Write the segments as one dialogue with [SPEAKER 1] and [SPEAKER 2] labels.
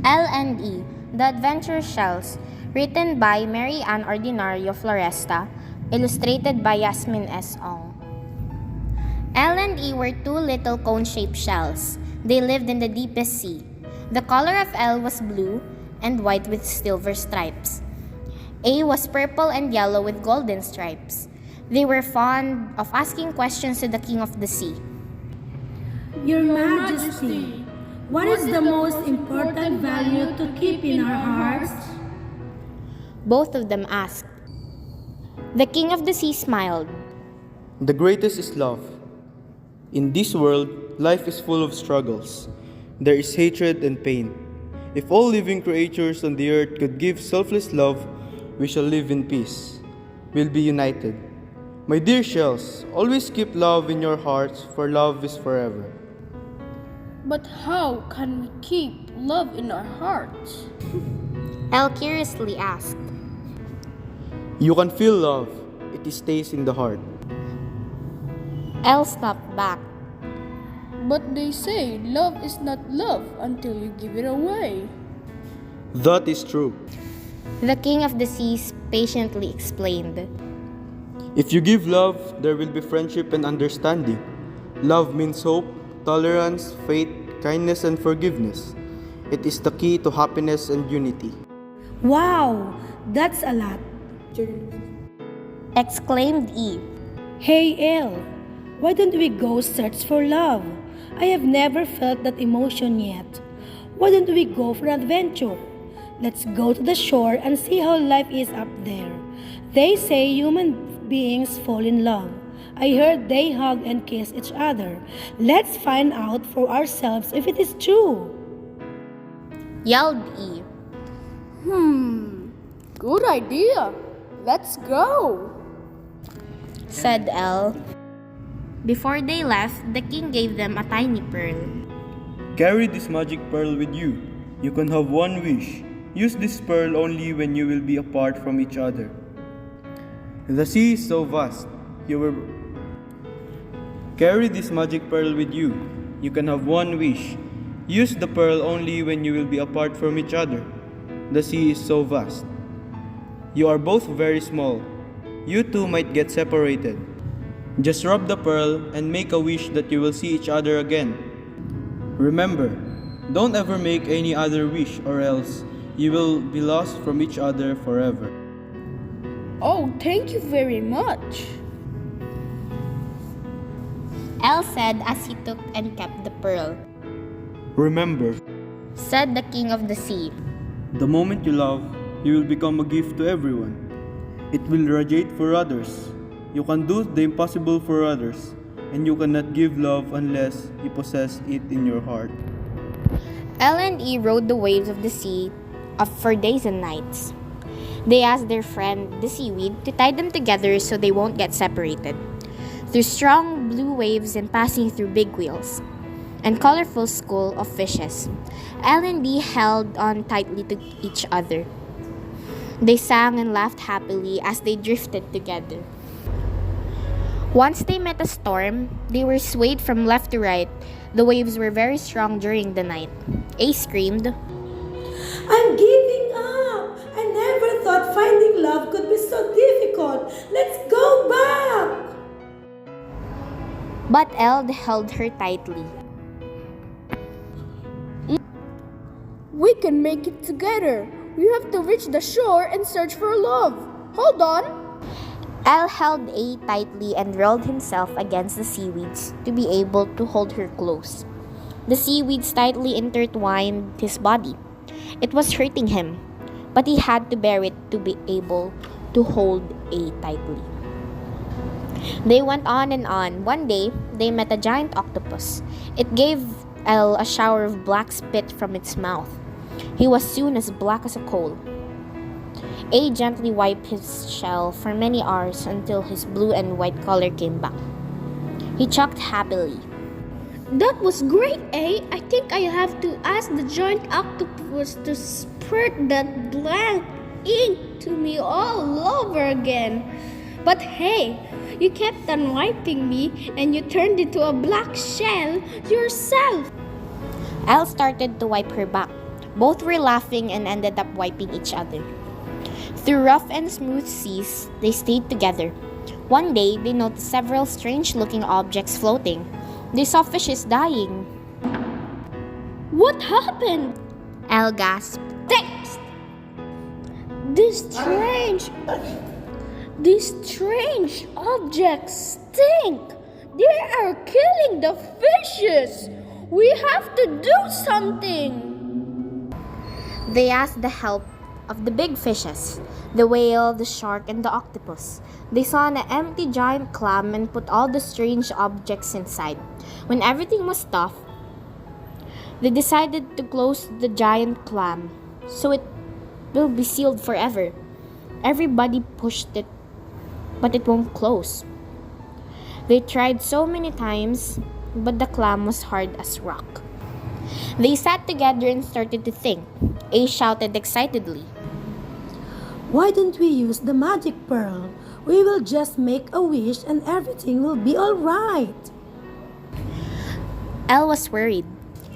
[SPEAKER 1] L&E, The Adventure Shells, written by Mary Ann Ordinario Floresta, illustrated by Yasmin S. Ong. L&E were two little cone-shaped shells. They lived in the deepest sea. The color of L was blue and white with silver stripes. A was purple and yellow with golden stripes. They were fond of asking questions to the king of the sea.
[SPEAKER 2] Your Majesty, what is the most important value to keep in our hearts?
[SPEAKER 1] Both of them asked. The king of the sea smiled.
[SPEAKER 3] The greatest is love. In this world, life is full of struggles. There is hatred and pain. If all living creatures on the earth could give selfless love, we shall live in peace. We'll be united. My dear shells, always keep love in your hearts, for love is forever.
[SPEAKER 4] But how can we keep love in our hearts?
[SPEAKER 1] L curiously asked.
[SPEAKER 3] You can feel love. It stays in the heart.
[SPEAKER 1] L snapped back.
[SPEAKER 4] But they say love is not love until you give it away.
[SPEAKER 3] That is true.
[SPEAKER 1] The king of the seas patiently explained.
[SPEAKER 3] If you give love, there will be friendship and understanding. Love means hope, tolerance, faith, kindness, and forgiveness. It is the key to happiness and unity.
[SPEAKER 2] Wow, that's a lot.
[SPEAKER 1] Exclaimed Eve.
[SPEAKER 2] Hey Elle, why don't we go search for love? I have never felt that emotion yet. Why don't we go for an adventure? Let's go to the shore and see how life is up there. They say human beings fall in love. I heard they hug and kiss each other. Let's find out for ourselves if it is true.
[SPEAKER 1] Yelled Eve.
[SPEAKER 4] Good idea. Let's go.
[SPEAKER 1] Said L. Before they left, the king gave them a tiny pearl.
[SPEAKER 3] Carry this magic pearl with you. You can have one wish. Use this pearl only when you will be apart from each other. The sea is so vast. Carry this magic pearl with you. You can have one wish. Use the pearl only when you will be apart from each other. The sea is so vast. You are both very small. You two might get separated. Just rub the pearl and make a wish that you will see each other again. Remember, don't ever make any other wish or else you will be lost from each other forever.
[SPEAKER 4] Oh, thank you very much.
[SPEAKER 1] L said as he took and kept the pearl.
[SPEAKER 3] Remember,
[SPEAKER 1] Said the king of the sea.
[SPEAKER 3] the moment you love, you will become a gift to everyone. It will radiate for others. You can do the impossible for others, and you cannot give love unless you possess it in your heart.
[SPEAKER 1] L&E rode the waves of the sea for days and nights. They asked their friend, the seaweed, to tie them together so they won't get separated. Through strong blue waves and passing through big wheels and colorful school of fishes, L&D held on tightly to each other. They sang and laughed happily as they drifted together. Once they met a storm, they were swayed from left to right. The waves were very strong during the night. A screamed,
[SPEAKER 2] I'm giving up. I never thought finding love could be so difficult. Let's go back.
[SPEAKER 1] but Eld held her tightly.
[SPEAKER 4] We can make it together. We have to reach the shore and search for love. Hold on.
[SPEAKER 1] L held A tightly and rolled himself against the seaweeds to be able to hold her close. The seaweeds tightly intertwined his body. It was hurting him, but he had to bear it to be able to hold A tightly. They went on and on. One day, they met a giant octopus. It gave L a shower of black spit from its mouth. He was soon as black as a coal. A gently wiped his shell for many hours until his blue and white color came back. He chuckled happily.
[SPEAKER 4] That was great, eh? I think I have to ask the giant octopus to squirt that blank ink to me all over again. But hey, you kept on wiping me and you turned into a black shell yourself.
[SPEAKER 1] Al started to wipe her back. Both were laughing and ended up wiping each other. Through rough and smooth seas, they stayed together. One day, they noticed several strange-looking objects floating. They saw fishes dying.
[SPEAKER 4] What happened?
[SPEAKER 1] Elle gasped.
[SPEAKER 4] Text! These strange objects stink. They are killing the fishes. We have to do something.
[SPEAKER 1] They asked the help of the big fishes, the whale, the shark, and the octopus. They saw an empty giant clam and put all the strange objects inside. When everything was stuffed, they decided to close the giant clam so it will be sealed forever. Everybody pushed it, but it won't close. They tried so many times, but the clam was hard as rock. They sat together and started to think. A shouted excitedly.
[SPEAKER 2] Why don't we use the magic pearl? We will just make a wish and everything will be all right.
[SPEAKER 1] Elle was worried.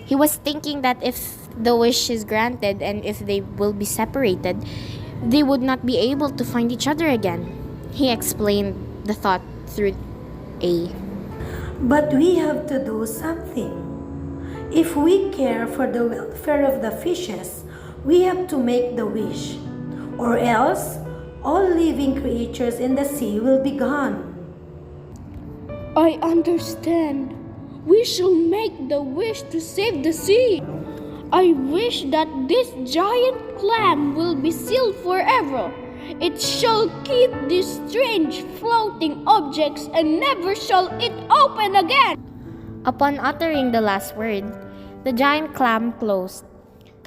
[SPEAKER 1] He was thinking that if the wish is granted and if they will be separated, they would not be able to find each other again. He explained the thought through A.
[SPEAKER 2] But we have to do something. If we care for the welfare of the fishes, we have to make the wish. Or else, all living creatures in the sea will be gone.
[SPEAKER 4] I understand. We shall make the wish to save the sea. I wish that this giant clam will be sealed forever. It shall keep these strange floating objects and never shall it open again.
[SPEAKER 1] Upon uttering the last word, the giant clam closed.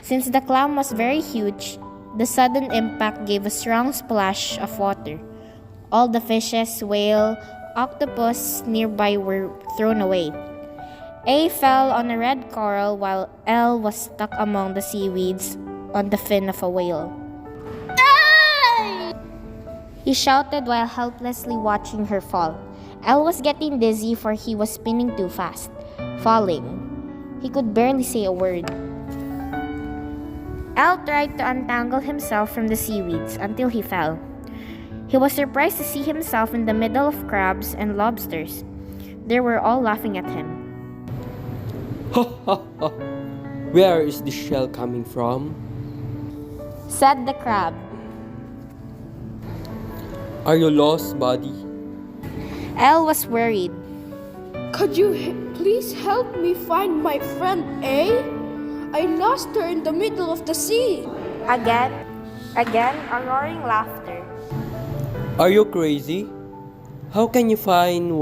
[SPEAKER 1] Since the clam was very huge, the sudden impact gave a strong splash of water. All the fishes, whale, octopus nearby were thrown away. A fell on a red coral while Elle was stuck among the seaweeds on the fin of a whale. He shouted while helplessly watching her fall. Elle was getting dizzy for he was spinning too fast, falling. He could barely say a word. Elle tried to untangle himself from the seaweeds until he fell. He was surprised to see himself in the middle of crabs and lobsters. They were all laughing at him.
[SPEAKER 5] Ha ha ha! Where is this shell coming from?
[SPEAKER 1] Said the crab.
[SPEAKER 5] Are you lost, buddy?
[SPEAKER 1] Elle was worried.
[SPEAKER 4] Could you please help me find my friend A? I lost her in the middle of the sea.
[SPEAKER 1] Again, a roaring laughter.
[SPEAKER 5] Are you crazy? How can you find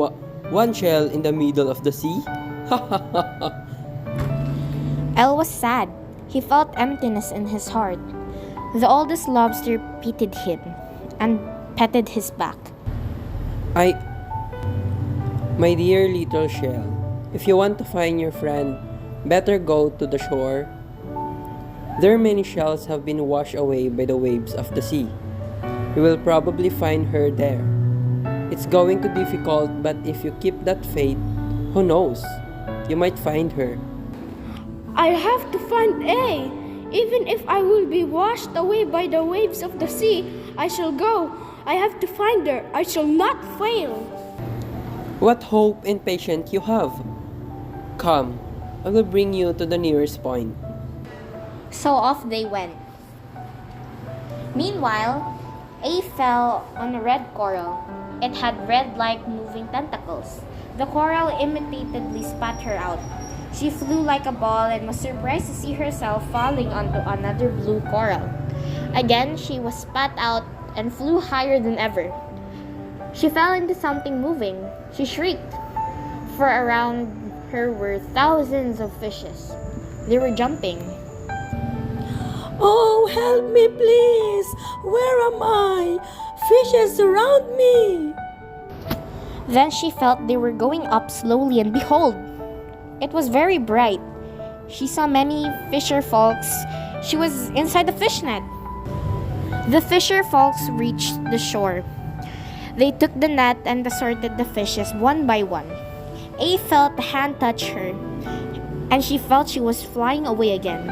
[SPEAKER 5] one shell in the middle of the sea? Ha ha ha ha!
[SPEAKER 1] Elle was sad. He felt emptiness in his heart. The oldest lobster pitied him and petted his back.
[SPEAKER 5] My dear little shell, if you want to find your friend, better go to the shore. Their many shells have been washed away by the waves of the sea. You will probably find her there. It's going to be difficult, but if you keep that faith, who knows? You might find her.
[SPEAKER 4] I have to find A. Even if I will be washed away by the waves of the sea, I shall go. I have to find her. I shall not fail.
[SPEAKER 5] What hope and patience you have! Come, I will bring you to the nearest point.
[SPEAKER 1] So off they went. Meanwhile, A fell on a red coral. It had red-like moving tentacles. The coral imitatedly spat her out. She flew like a ball and was surprised to see herself falling onto another blue coral. Again, she was spat out and flew higher than ever. She fell into something moving. She shrieked, for around her were thousands of fishes. They were jumping.
[SPEAKER 2] Oh, help me please! Where am I? Fishes surround me!
[SPEAKER 1] Then she felt they were going up slowly, and behold, it was very bright. She saw many fisher folks. She was inside the fish net. The fisher folks reached the shore. They took the net and assorted the fishes one by one. A felt a hand touch her, and she felt she was flying away again.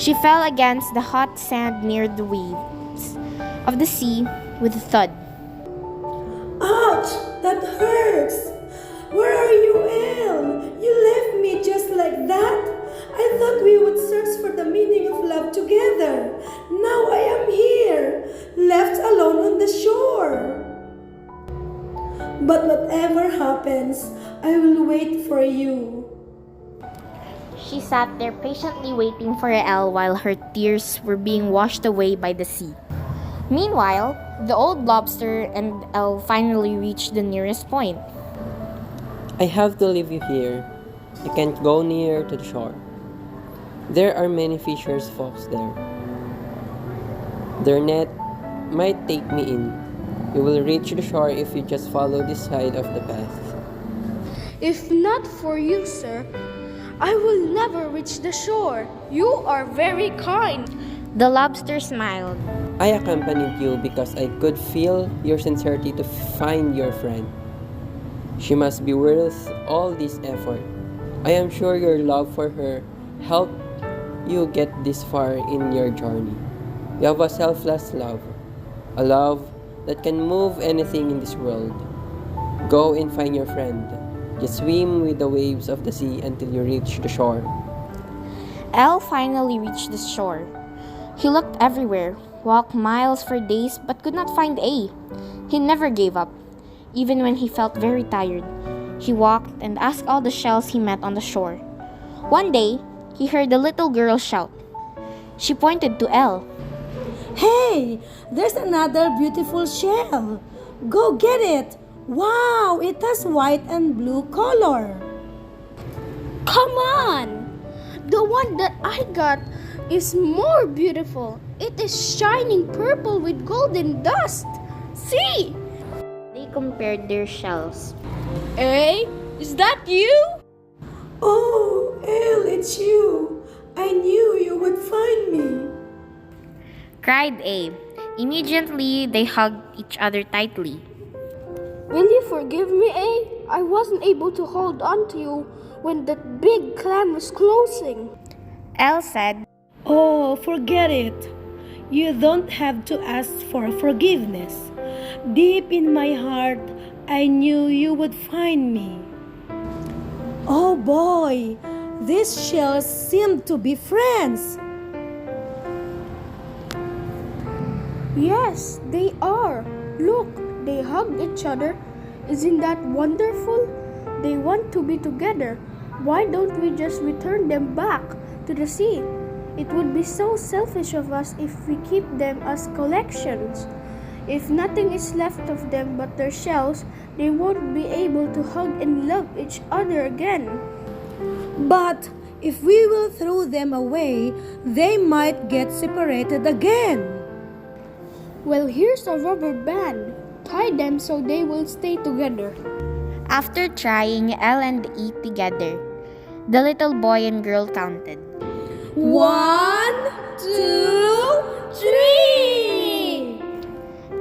[SPEAKER 1] She fell against the hot sand near the waves of the sea with a thud.
[SPEAKER 2] Ouch! That hurts! Where are you, Elle? You left me just like that? I thought we would search for the meaning of love together. Now I am here, left alone on the shore. But whatever happens, I will wait for you.
[SPEAKER 1] She sat there patiently waiting for Elle while her tears were being washed away by the sea. Meanwhile, the old lobster and Elle finally reached the nearest point.
[SPEAKER 5] I have to leave you here. I can't go near to the shore. There are many fishers folks there. Their net might take me in. You will reach the shore if you just follow this side of the path.
[SPEAKER 4] If not for you, sir, I will never reach the shore. You are very kind.
[SPEAKER 1] The lobster smiled.
[SPEAKER 5] I accompanied you because I could feel your sincerity to find your friend. She must be worth all this effort. I am sure your love for her helped you get this far in your journey. You have a selfless love, a love that can move anything in this world. Go and find your friend. Just swim with the waves of the sea until you reach the shore.
[SPEAKER 1] Elle finally reached the shore. He looked everywhere, walked miles for days, but could not find A. He never gave up, even when he felt very tired. He walked and asked all the shells he met on the shore. One day, he heard a little girl shout. She pointed to Elle.
[SPEAKER 2] Hey, there's another beautiful shell. Go get it. Wow, it has white and blue color.
[SPEAKER 4] Come on! The one that I got is more beautiful. It is shining purple with golden dust. See!
[SPEAKER 1] They compared their shells.
[SPEAKER 4] Eh? Is that you?
[SPEAKER 2] Oh, Elle, it's you. I knew you would find me.
[SPEAKER 1] Cried A. Immediately, they hugged each other tightly.
[SPEAKER 4] Will you forgive me, eh? I wasn't able to hold on to you when that big clam was closing.
[SPEAKER 1] Elle said,
[SPEAKER 2] Oh, forget it. You don't have to ask for forgiveness. Deep in my heart, I knew you would find me. Oh boy, these shells seem to be friends.
[SPEAKER 4] Yes, they are. Look, they hug each other. Isn't that wonderful? They want to be together. Why don't we just return them back to the sea? It would be so selfish of us if we keep them as collections. If nothing is left of them but their shells, they won't be able to hug and love each other again.
[SPEAKER 2] But if we will throw them away, they might get separated again.
[SPEAKER 4] Well, here's a rubber band. Tie them so they will stay together.
[SPEAKER 1] After trying Elle and E together, the little boy and girl counted.
[SPEAKER 2] 1, 2, 3.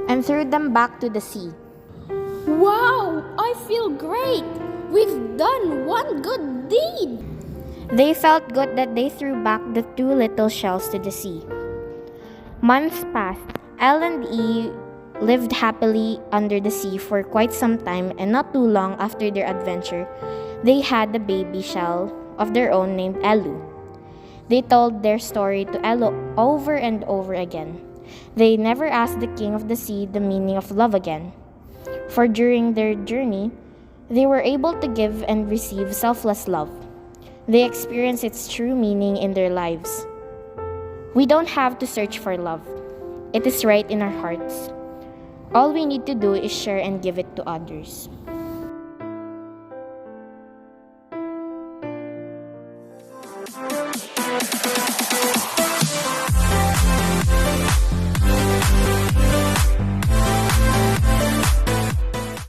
[SPEAKER 1] And threw them back to the sea.
[SPEAKER 4] Wow, I feel great. We've done one good deed.
[SPEAKER 1] They felt good that they threw back the two little shells to the sea. Months passed. Elle and E lived happily under the sea for quite some time, and not too long after their adventure, they had a baby shell of their own named Elu. They told their story to Elu over and over again. They never asked the king of the sea the meaning of love again, for during their journey, they were able to give and receive selfless love. They experienced its true meaning in their lives. We don't have to search for love. It is right in our hearts. All we need to do is share and give it to others.